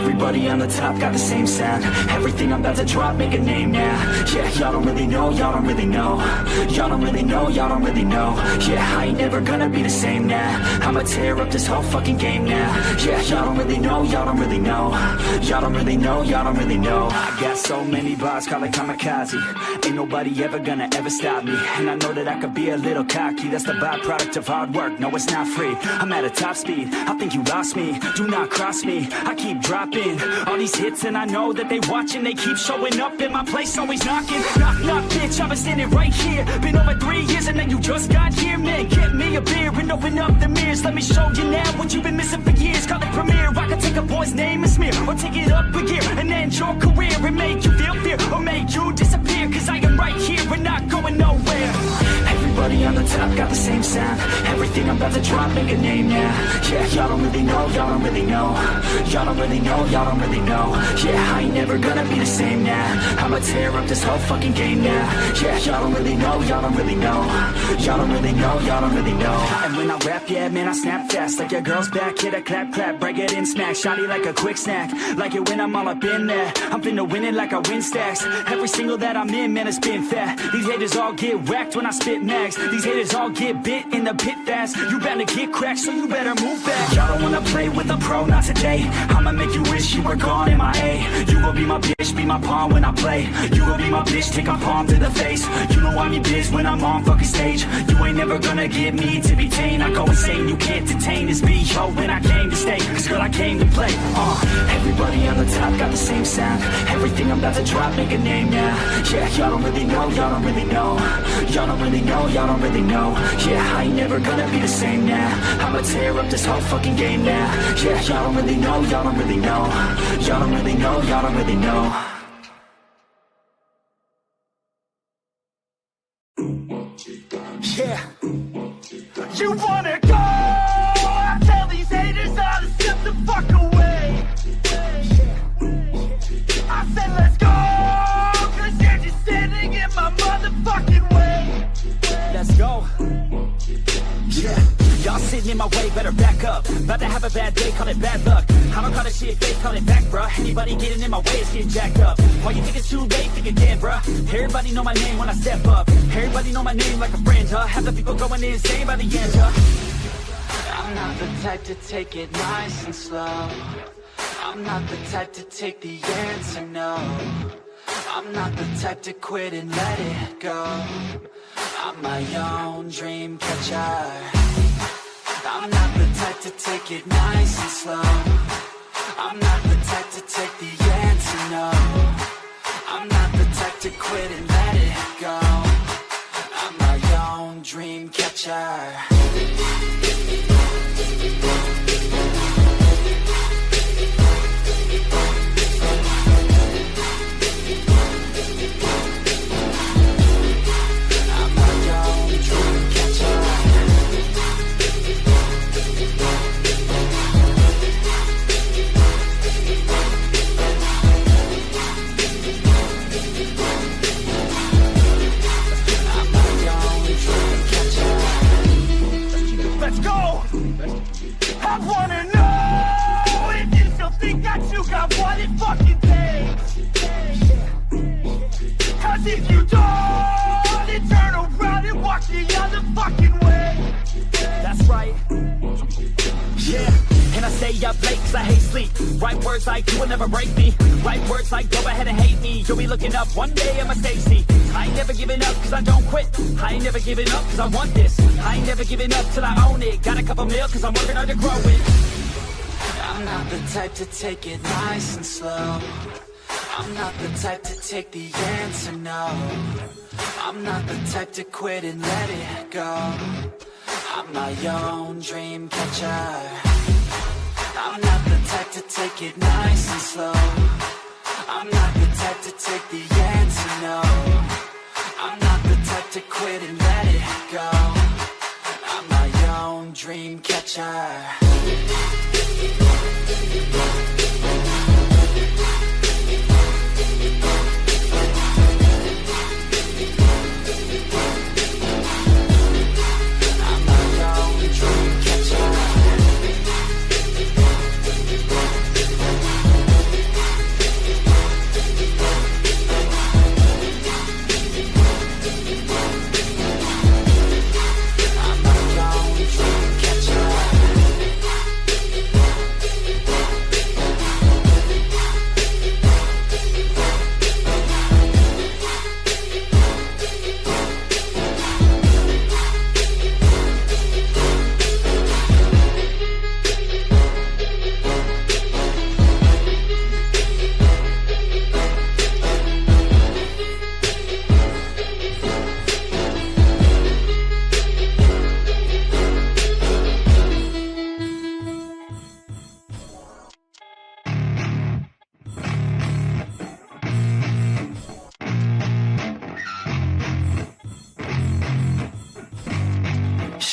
Everybody on the top got the same sound. Everything I'm about to drop, make a name now. Yeah, y'all don't really know, y'all don't really know. Y'all don't really know, y'all don't really know. Yeah, I ain't never gonna be the same now. I'ma tear up this whole fucking game now. Yeah, y'all don't really know, y'all don't really know. Y'all don't really know, y'all don't really know. I got so many bars, call it kamikaze. Ain't nobody ever gonna ever stop me. And I know that I could be a little cocky. That's the byproduct of hard work, no it's not free. I'm at a top speed, I think you lost me. Do not cross me, I keep dropping all these hits and I know that they watching. They keep showing up in my place, always knocking. Knock, knock, bitch, I've been standing right here. Been over 3 years and then you just got here. Man, get me a beer and open up the mirrors. Let me show you now what you've been missing for years. Call it premiere, I can take a boy's name and smear, or take it up a gear and end your career and make you feel fear, or make you disappear. Cause I am right here and not going nowhere. Everybody on the top got the same sound. Everything I'm about to drop, make a name now. Yeah, y'all don't really know, y'all don't really know. Y'all don't really know, y'all don't really know. Yeah, I ain't never gonna be the same now. I'ma tear up this whole fucking game now. Yeah, y'all don't really know, y'all don't really know. Y'all don't really know, y'all don't really know. And when I rap, yeah, man, I snap fast. Like your girl's back, hit a clap, clap, break it in, smack. Shawty like a quick snack, like it when I'm all up in there. I'm finna win it like I win stacks. Every single that I'm in, man, it's been fat. These haters all get whacked when I spit max. These haters all get bit in the pit fast. You better get cracked, so you better move back. Y'all don't wanna play with a pro, not today. I'ma make you wish you were gone in my A. You gon' be my bitch, be my pawn when I play. You gon' be my bitch, take my palm to the face. You know I'm your biz when I'm on fucking stage. You ain't never gonna get me to be tame. I go insane, you can't detain this B.O. when I came to stay. Cause girl, I came to play. Everybody on the top got the same sound. Everything I'm about to drop, make a name now. Yeah, y'all don't really know, y'all don't really know. Y'all don't really know, y'all don't really know. Yeah, I ain't never gonna be the same now. I'ma tear up this whole fucking game now. Yeah, y'all don't really know, y'all don't really know. Y'all don't really know, y'all don't really know. Yeah. You wanna go? I tell these haters all to step the fuck away. I said let's go, cause you're just standing in my motherfucking way. Let's go. Yeah. Y'all sitting in my way, better back up. About to have a bad day, call it bad luck. I don't call this shit fake, call it back, bruh. Anybody getting in my way is getting jacked up. Why you think it's too late, think again, bruh. Everybody know my name when I step up. Everybody know my name like a friend, huh? Have the people going insane by the end, huh? I'm not the type to take it nice and slow. I'm not the type to take the answer, no. I'm not the type to quit and let it go. I'm my own dream catcher. I'm not the type to take it nice and slow. I'm not the type to take the answer, no. I'm not the type to quit and let it go. I'm my own dream catcher. Let's go! I wanna know if you still think that you got what it fucking takes. Cause if you don't, then turn around and walk the other fucking way. That's right. Yeah. And I stay up late cause I hate sleep. Right words like you will never break me. Right words like go ahead and hate me. You'll be looking up one day at my stage seat. I ain't never giving up cause I don't quit. I ain't never giving up cause I want this. I ain't never giving up till I own it. Got a couple mil cause I'm working hard to grow it. I'm not the type to take it nice and slow. I'm not the type to take the answer, no. I'm not the type to quit and let it go. I'm my own dream catcher. I'm not the type to take it nice and slow. I'm not the type to take the answer, no. I'm not the type to quit and let it go. I'm my own dream catcher.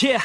Yeah,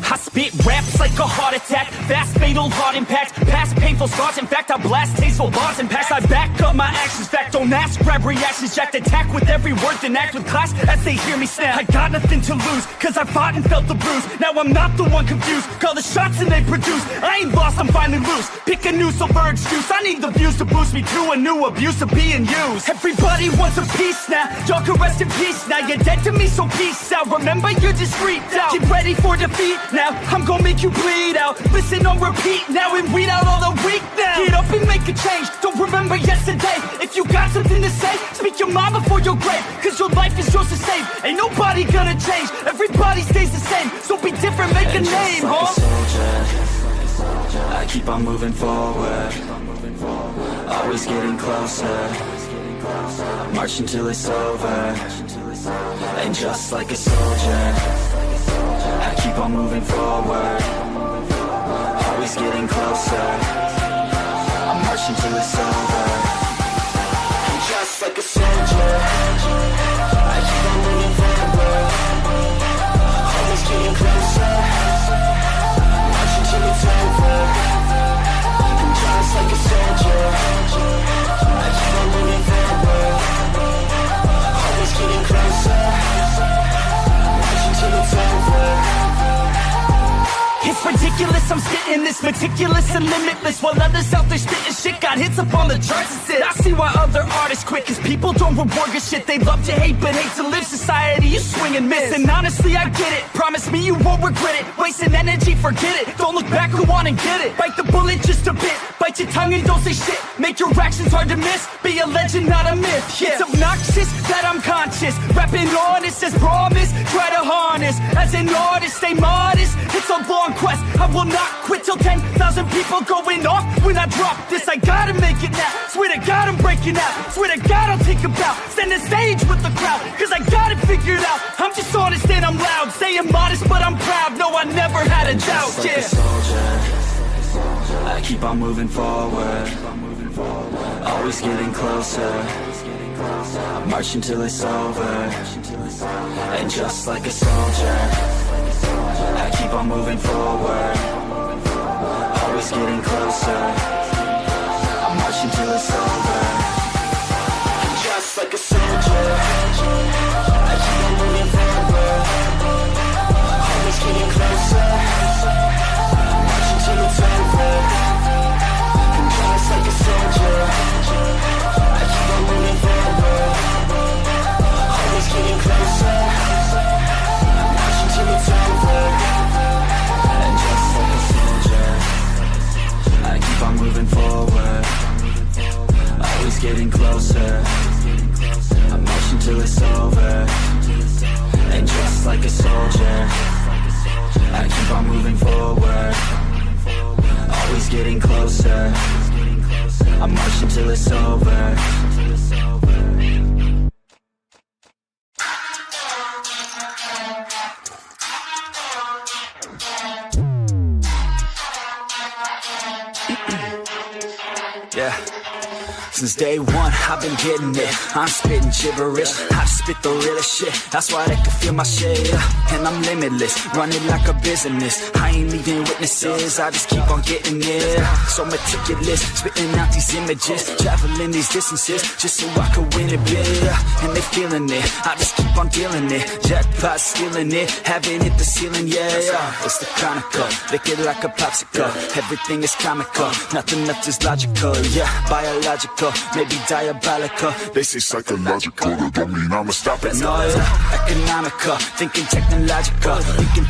I spit raps like a heart attack, fast fatal heart impact, past painful scars. In fact, I blast tasteful bars and packs. I back up my actions, fact don't ask, grab reactions, jacked attack with every word, then act with class as they hear me snap. I got nothing to lose, cause I fought and felt the bruise. Now I'm not the one confused, call the shots and they produce. I ain't lost, I'm finally loose, pick a new silver excuse. I need the views to boost me to a new abuse of being used. Everybody wants a piece now, y'all can rest in peace now. You're dead to me, so peace out. Remember, you're just freaked out. Get ready for defeat now, I'm gonna make you bleed out. Listen on repeat now and weed out all the weak now. Get up and make a change, don't remember yesterday. If you got something to say, speak your mind before your grave, cause your life is yours to save. Ain't nobody gonna change, everybody stays the same. So be different, make a name, like a soldier, I keep on moving forward, always getting closer, marching till it's over. And just like a soldier, I keep on moving forward, always getting closer, I'm marching till it's over. And just like a soldier, I keep on moving forward, always getting closer, marching till it's over. And just like a soldier, I keep on moving forward, always getting closer, marching till it's over. It's ridiculous, I'm spitting this meticulous and limitless, while others out there spitting shit got hits up on the charts and shit. I see why other artists quit, cause people don't reward good shit. They love to hate but hate to live. Society, you swing and miss, and honestly I get it. Promise me you won't regret it. Wasting energy, forget it. Don't look back, go on and get it. Bite the bullet just a bit, bite your tongue and don't say shit. Make your actions hard to miss, be a legend not a myth. Yeah. It's obnoxious that I'm conscious, rapping honest as promise. Try to harness, as an artist stay modest. It's a long quest, I will not quit till 10,000 people going off when I drop this. I gotta make it now, swear to God I'm breaking out. Swear to God I'll take a bow, stand the stage with the crowd, cause I got it figured out. I'm just honest and I'm loud, saying modest but I'm proud. No, I never had a doubt. Like a soldier, I keep on moving forward, always getting closer, I'm marching till it's over. And just like a soldier, I keep on moving forward, always getting closer, I'm marching till it's over. And just like a soldier, I keep on moving forward, always getting closer, I'm marching till it's over. And just like a soldier, I keep on moving forward, always getting closer, I'm marching till it's over. And just like a soldier, I keep on moving forward, always getting closer, I'm marching till it's over. And just like a soldier, I keep on moving forward, always getting closer, I'm marching till it's over. Yeah. Since day one, I've been getting it. I'm spitting gibberish, I spit the realest shit. That's why they can feel my shit, yeah. And I'm limitless, running like a business. I ain't leaving witnesses, I just keep on getting it. So meticulous, spitting out these images, traveling these distances, just so I can win it big, yeah. And they feeling it, I just keep on dealing it. Jackpot stealing it, haven't hit the ceiling, yeah. It's the chronicle, lick it like a popsicle. Everything is comical, nothing left is logical, yeah. Biological, maybe diabolical. They say psychological, that don't mean I'ma stop it. No, economical, thinking technological, thinking